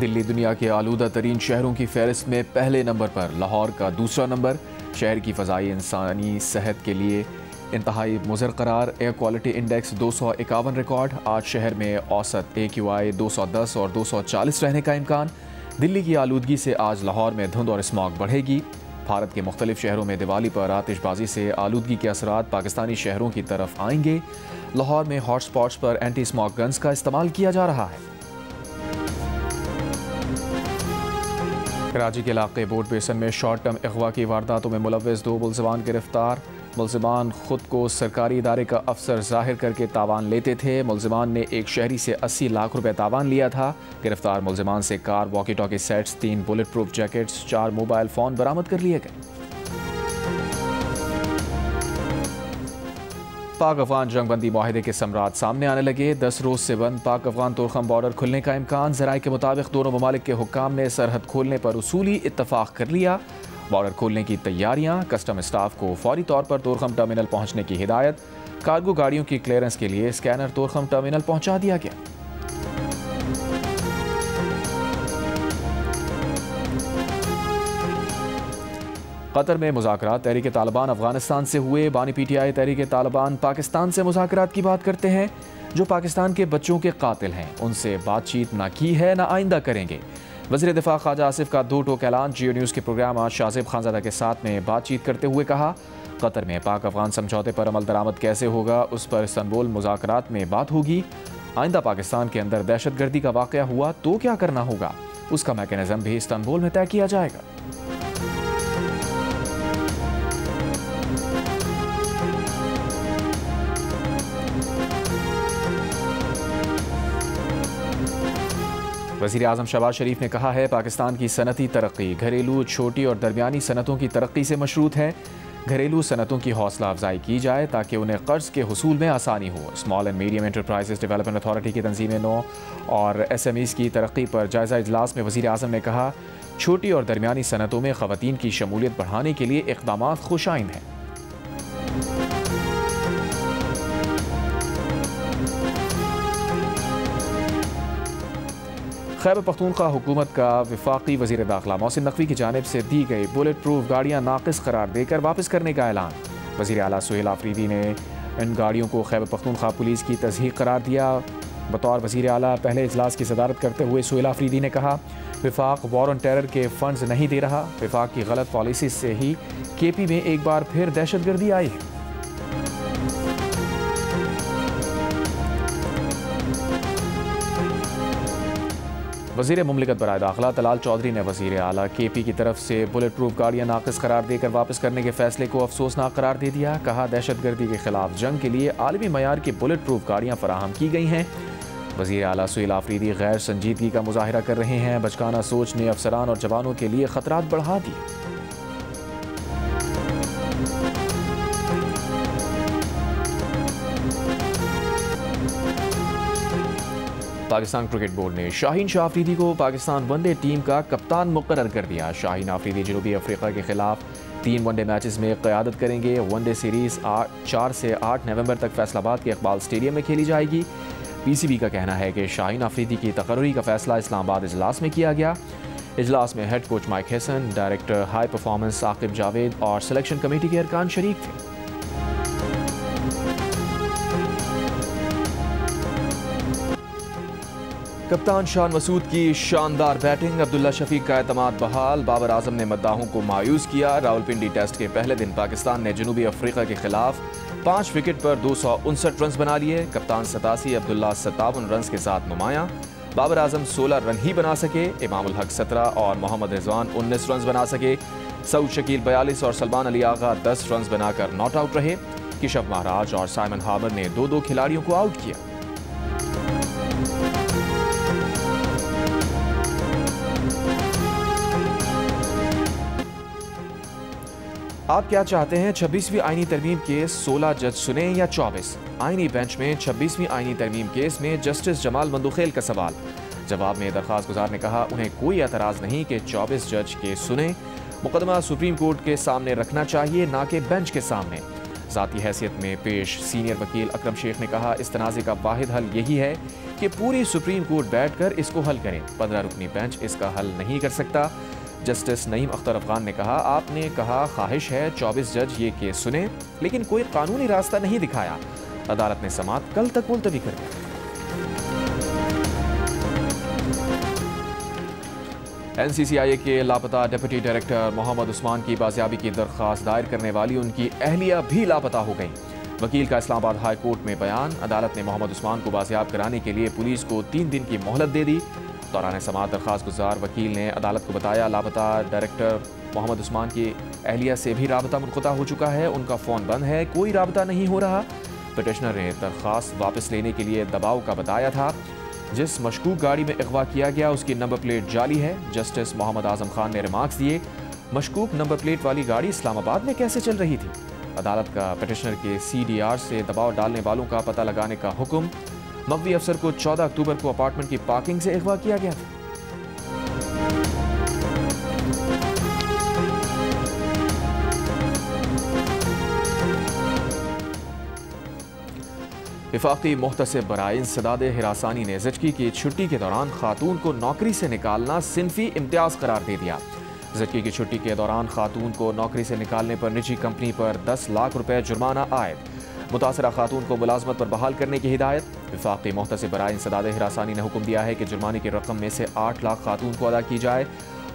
दिल्ली दुनिया के आलूदा तरीन शहरों की फहरिस्त में पहले नंबर पर, लाहौर का दूसरा नंबर। शहर की फ़ज़ाई इंसानी सेहत के लिए इंतहाई मुज़र करार। Air quality index 251 record. आज शहर में औसत AQI 210 और 240 रहने का इम्कान। दिल्ली की आलूदगी से आज लाहौर में धुंध और स्मॉग बढ़ेगी। भारत के मुख्तलिफ शहरों में दिवाली पर आतिशबाजी से आलूदगी के असरात पाकिस्तानी शहरों की तरफ आएंगे। लाहौर में हॉट स्पॉट्स पर एंटी स्मॉग गन्स का इस्तेमाल किया जा रहा है। कराची के इलाके बोर्ड बेसन में शॉर्ट टर्म अगवा की वारदातों में मुलव्वस 2 मुलज़िमान गिरफ्तार। मुलज़िमान खुद को सरकारी इदारे का अफसर जाहिर करके तावान लेते थे। मुलज़िमान ने एक शहरी से 80 लाख रुपए तावान लिया था। गिरफ्तार मुलज़िमान से car, walkie talkie sets, 3 bullet proof jackets, 4 mobile phone बरामद कर लिए गए। पाक अफगान जंगबंदी माहिदे के समरात सामने आने लगे। 10 रोज से बंद पाक अफगान तोरखम बॉर्डर खुलने का इम्कान। ज़राए के मुताबिक दोनों ममालिक के हुक्काम ने सरहद खोलने पर उसूली इत्तफाक कर लिया। बॉर्डर खोलने की तैयारियां, कस्टम स्टाफ को फौरी तौर पर तोरखम टर्मिनल पहुंचने की हिदायत। कार्गो गाड़ियों की क्लियरेंस के लिए स्कैनर तोरखम टर्मिनल पहुंचा दिया गया। कतर में मुज़ाकरात तहरीक तालिबान अफगानिस्तान से हुए। बानी PTI तहरीक तालिबान पाकिस्तान से मुज़ाकरात की बात करते हैं। जो पाकिस्तान के बच्चों के कातिल हैं उनसे बातचीत ना की है ना आइंदा करेंगे। वज़ीर दिफा ख्वाजा आसिफ का 2 टोक ऐलान। जियो न्यूज़ के प्रोग्राम आज शाहज़ेब खानज़ादा के साथ में बातचीत करते हुए कहा, कतर में पाक अफगान समझौते पर अमल दरामद कैसे होगा उस पर इस्तांबुल मुज़ाकरात में बात होगी। आइंदा पाकिस्तान के अंदर दहशतगर्दी का वाक़या हुआ तो क्या करना होगा, उसका मैकेनिज़्म भी इस्तांबुल में तय किया जाएगा। वज़ीर आज़म शहबाज शरीफ ने कहा है, पाकिस्तान की सनती तरक्की घरेलू, छोटी और दरमियानी सनतों की तरक्की से मशरूत है। घरेलू सनतों की हौसला अफजाई की जाए ताकि उन्हें कर्ज के हुसूल में आसानी हो। Small and medium enterprises development authority की तंजीम नौ और SMEs की तरक्की पर जायज़ा इजलास में वज़ीर आज़म ने कहा, छोटी और दरमियानी सनतों में ख़वातीन की शमूलियत बढ़ाने के लिए इक़दामात खुशाइन हैं। खैबर पख्तूनख्वा हुकूमत का वफाकी वज़ीर दाखिला मोहसिन नकवी की जानिब से दी गई बुलेट प्रूफ गाड़ियाँ नाक़िस करार देकर वापस करने का ऐलान। वज़ीर आला सुहेल आफरीदी ने इन गाड़ियों को खैबर पख्तूनख्वा पुलिस की तज़हीक करार दिया। बतौर वज़ीर आला पहले इजलास की सदारत करते हुए सुहेल आफरीदी ने कहा, वफाक वॉर ऑन टेरर के फंड्स नहीं दे रहा। वफाक की गलत पॉलिसी से ही KP में एक बार फिर दहशतगर्दी आई है। वज़ीर मुमलिकत बराए दाखिला तलाल चौधरी ने वज़ीर आला KP की तरफ से बुलेट प्रूफ गाड़ियाँ नाक़िस करार देकर वापस करने के फैसले को अफसोसनाक करार दे दिया। कहा, दहशतगर्दी के खिलाफ जंग के लिए आलमी मयार की बुलेट प्रूफ गाड़ियाँ फराहम की गई हैं। वज़ीर आला सुहेल आफरीदी गैर संजीदगी का मुजाहिरा कर रहे हैं। बचकाना सोच ने अफसरान और जवानों के लिए खतरात बढ़ा दिए। पाकिस्तान क्रिकेट बोर्ड ने शाहीन शाह अफरीदी को पाकिस्तान वनडे टीम का कप्तान मुकर्रर कर दिया। शाहीन अफरीदी जनूबी अफ्रीका के खिलाफ 3 वनडे मैचेस में क़यादत करेंगे। वनडे सीरीज़ 4 से 8 नवंबर तक फैसलाबाद के इकबाल स्टेडियम में खेली जाएगी। PCB का कहना है कि शाहीन अफरीदी की तकर्री का फैसला इस्लामाबाद इजलास में किया गया। इजलास में head coach mic Hesson, director high performance Aqib Javed और सिलेक्शन कमेटी के अरकान शरीक थे। कप्तान शान मसूद की शानदार बैटिंग, अब्दुल्ला शफीक का एतमाद बहाल। बाबर आजम ने मद्दाहों को मायूस किया। रावलपिंडी टेस्ट के पहले दिन पाकिस्तान ने जनूबी अफ्रीका के खिलाफ 5 विकेट पर 259 रन बना लिए। कप्तान 87, अब्दुल्ला 57 रन के साथ नुमाया। बाबर आजम 16 रन ही बना सके। इमामुल हक 17 और मोहम्मद रिजवान 19 रन बना सके। सऊद शकील 42 और सलमान अली आगा 10 रन बनाकर नॉट आउट रहे। किशफ महाराज और साइमन हार्बर ने 2-2 खिलाड़ियों को आउट किया। आप क्या चाहते हैं, 26वीं आईनी तरमीम केस 16 जज सुने या 24? आईनी बेंच में 26वीं आईनी तरमीम केस में जस्टिस जमाल मंदुखेल का सवाल। जवाब में दरख्वास्त गुजार ने कहा, उन्हें कोई एतराज़ नहीं कि 24 जज केस सुने। मुकदमा सुप्रीम कोर्ट के सामने रखना चाहिए, ना कि बेंच के सामने। ज़ाती हैसियत में पेश सीनियर वकील अकरम शेख ने कहा, इस तनाज़े का वाहिद हल यही है कि पूरी सुप्रीम कोर्ट बैठकर इसको हल करें। 15 रुकनी बेंच इसका हल नहीं कर सकता। जस्टिस नईम अख्तर अफगान ने कहा, आपने कहा ख्वाहिश है 24 जज ये केस सुने, लेकिन कोई कानूनी रास्ता नहीं दिखाया। अदालत ने समाअत कल तक मुलतवी कर दी। NCCIA के लापता डिप्टी डायरेक्टर मोहम्मद उस्मान की बाजियाबी की दरख्वास्त दायर करने वाली उनकी अहलिया भी लापता हो गई। वकील का इस्लामाबाद हाई कोर्ट में बयान, अदालत ने मोहम्मद उस्मान को बाजियाब कराने के लिए पुलिस को 3 दिन की मोहलत दे दी। दौरान समाअत दरख्वास्त गुजार वकील ने अदालत को बताया, लापता डायरेक्टर मोहम्मद उस्मान की अहलिया से भी राबता मुनक़ता हो चुका है, उनका फ़ोन बंद है, कोई राबता नहीं हो रहा। पिटिशनर ने दरख्वास्त वापस लेने के लिए दबाव का बताया था। जिस मशकूक गाड़ी में अगवा किया गया उसकी नंबर प्लेट जाली है। जस्टिस मोहम्मद आजम खान ने रिमार्क्स दिए, मशकूक नंबर प्लेट वाली गाड़ी इस्लामाबाद में कैसे चल रही थी। अदालत का पिटिशनर के CDR से दबाव डालने वालों का पता लगाने का हुक्म। मकवी अफसर को 14 अक्टूबर को अपार्टमेंट की पार्किंग से अगवा किया गया था। वफाकी मुहतसिब बराए इंसदाद हिरासानी ने ज़चकी की छुट्टी के दौरान खातून को नौकरी से निकालना सिनफी इम्तियाज़ करार दे दिया। ज़चकी की छुट्टी के दौरान खातून को नौकरी से निकालने पर निजी कंपनी पर 10 लाख रुपए जुर्माना आयद। मुतासरा खातून को मुलाजमत पर बहाल करने की हिदायत। वफाकी मुहतसिब बराए इंसदाद हिरासानी ने हुक्म दिया है कि जुर्माने की रकम में से 8 लाख खातून को अदा की जाए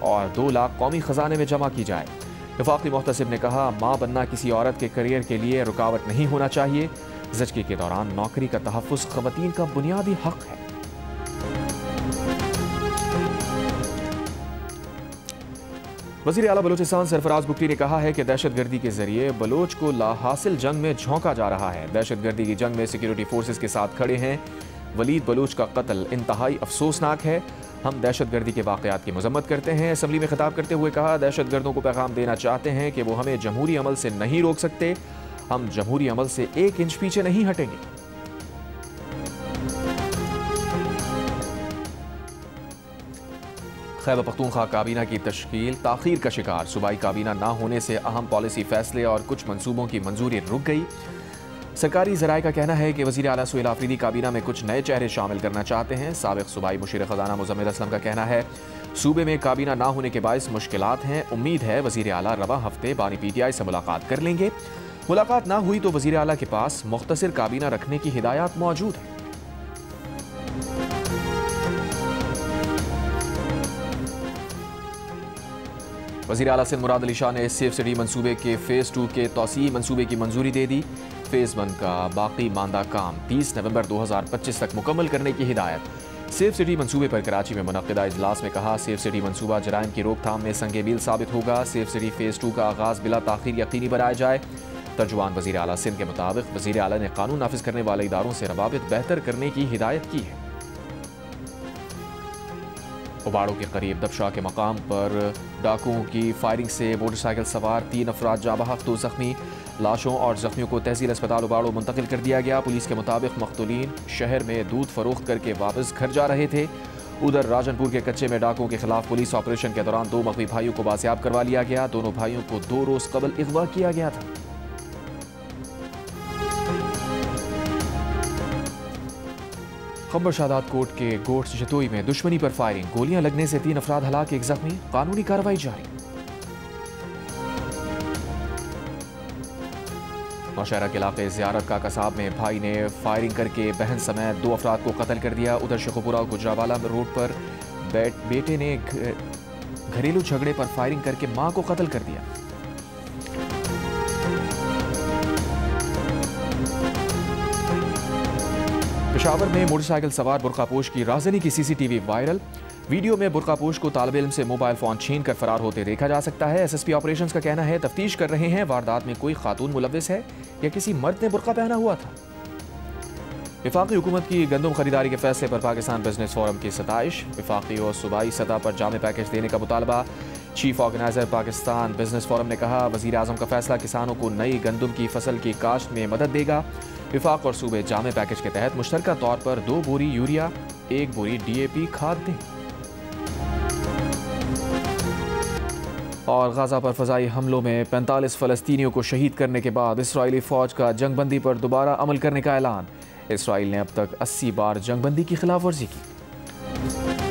और 2 लाख कौमी खजाने में जमा की जाए। वफाकी मुहतसिब ने कहा, माँ बनना किसी औरत के करियर के लिए रुकावट नहीं होना चाहिए। ज़चकी के दौरान नौकरी का तहफ़्फ़ुज़ ख़वातीन का बुनियादी हक है। वज़ीर आला बलूचिस्तान सरफराज बुगटी ने कहा है कि दहशतगर्दी के जरिए बलोच को लाहासिल जंग में झोंका जा रहा है। दहशतगर्दी की जंग में सिक्योरिटी फोर्सेस के साथ खड़े हैं। वलीद बलोच का कत्ल इंतहाई अफसोसनाक है। हम दहशतगर्दी के वाक़यात की मजम्मत करते हैं। असम्बली में खिताब करते हुए कहा, दहशतगर्दों को पैगाम देना चाहते हैं कि वो हमें जमहूरी अमल से नहीं रोक सकते। हम जमहूरी अमल से 1 इंच पीछे नहीं हटेंगे। खैबर पख्तूनख्वा काबीना की तश्कील ताख़ीर का शिकार। सूबाई काबीना ना होने से अहम पॉलिसी फैसले और कुछ मंसूबों की मंजूरी रुक गई। सरकारी ज़राए का कहना है कि वज़ीर आला सुहेल आफरीदी काबीना में कुछ नए चेहरे शामिल करना चाहते हैं। साबिक़ सूबाई मुशीर ख़ज़ाना मुज़म्मिल असलम का कहना है, सूबे में काबीना ना होने के बायस मुश्किलात हैं। उम्मीद है वज़ीर आला रवा हफ्ते बानी PTI से मुलाकात कर लेंगे। मुलाकात ना हुई तो वज़ीर आला के पास मुख्तसर काबीना रखने की हिदायत मौजूद है। वज़ीर आला सिंध मुराद अली शाह ने सेफ सिटी मंसूबे के फ़ेज़ 2 के तौसीई मंसूबे की मंजूरी दे दी। फ़ेज़ 1 का बाकी मानदा काम 30 नवंबर 2025 तक मुकम्मल करने की हिदायत। सेफ सिटी मंसूबे पर कराची में मुनक़िदा इजलास में कहा, सेफ सिटी मंसूबा जराइम की रोकथाम में संगे मील साबित होगा। सेफ सिटी फ़ेज़ 2 का आगाज़ बिला ताख़ीर यकीनी बनाया जाए। तर्जुमान वज़ीर आला सिंध के मुताबिक वज़ीर आला ने कानून नाफिज करने वाले इदारों से रवाबित बेहतर करने की हिदायत की है। उबाड़ों के करीब दबशाह के मकाम पर डाकुओं की फायरिंग से मोटरसाइकिल सवार 3 अफराद जाँ बहक, 2 जख्मी। लाशों और जख्मियों को तहसील अस्पताल उबाड़ों मुंतकिल कर दिया गया। पुलिस के मुताबिक मख्तूलीन शहर में दूध फरोख्त करके वापस घर जा रहे थे। उधर राजनपुर के कच्चे में डाकुओं के खिलाफ पुलिस ऑपरेशन के दौरान 2 मकवी भाइयों को बाजियाब करवा लिया गया। दोनों भाइयों को 2 रोज कबल अगवा किया गया था। खंबर शादात कोट के गोट जतोई में दुश्मनी पर फायरिंग, गोलियां लगने से 3 अफराद हलाक, 1 जख्मी। कानूनी कार्रवाई जारी। नौशहरा के इलाके ज़ियारत का कसाब में भाई ने फायरिंग करके बहन समेत 2 अफराद को कत्ल कर दिया। उधर शेखुपुरा गुजरावाला रोड पर बेटे ने घरेलू झगड़े पर फायरिंग करके मां को कत्ल कर दिया। पेशावर में मोटरसाइकिल सवार बुर्कापोश की राजनी की CCTV वायरल। वीडियो में बुर्कापोश को तालिब इल्म से मोबाइल फोन छीन कर फरार होते देखा जा सकता है। SSP ऑपरेशंस का कहना है, तफ्तीश कर रहे हैं वारदात में कोई खातून मुलव्विस है या किसी मर्द ने बुर्का पहना हुआ था। वफाकी हुकूमत की गंदम खरीदारी के फैसले पर पाकिस्तान बिजनेस फोरम की सताइश। वफाकी और सूबाई सतह पर जामे पैकेज देने का मुतालबा। Chief organiser Pakistan business forum ने कहा, वज़ीर आज़म का फैसला किसानों को नई गंदम की फसल की काश्त में मदद देगा। विफाक और सूबे जामे पैकेज के तहत मुश्तरका तौर पर 2 बोरी यूरिया, 1 बोरी DAP खाद दें। और गाज़ा पर फ़ज़ाई हमलों में 45 फ़लस्तीनियों को शहीद करने के बाद इसराइली फ़ौज का जंगबंदी पर दोबारा अमल करने का ऐलान। इसराइल ने अब तक 80 बार जंगबंदी की खिलाफ वर्जी की।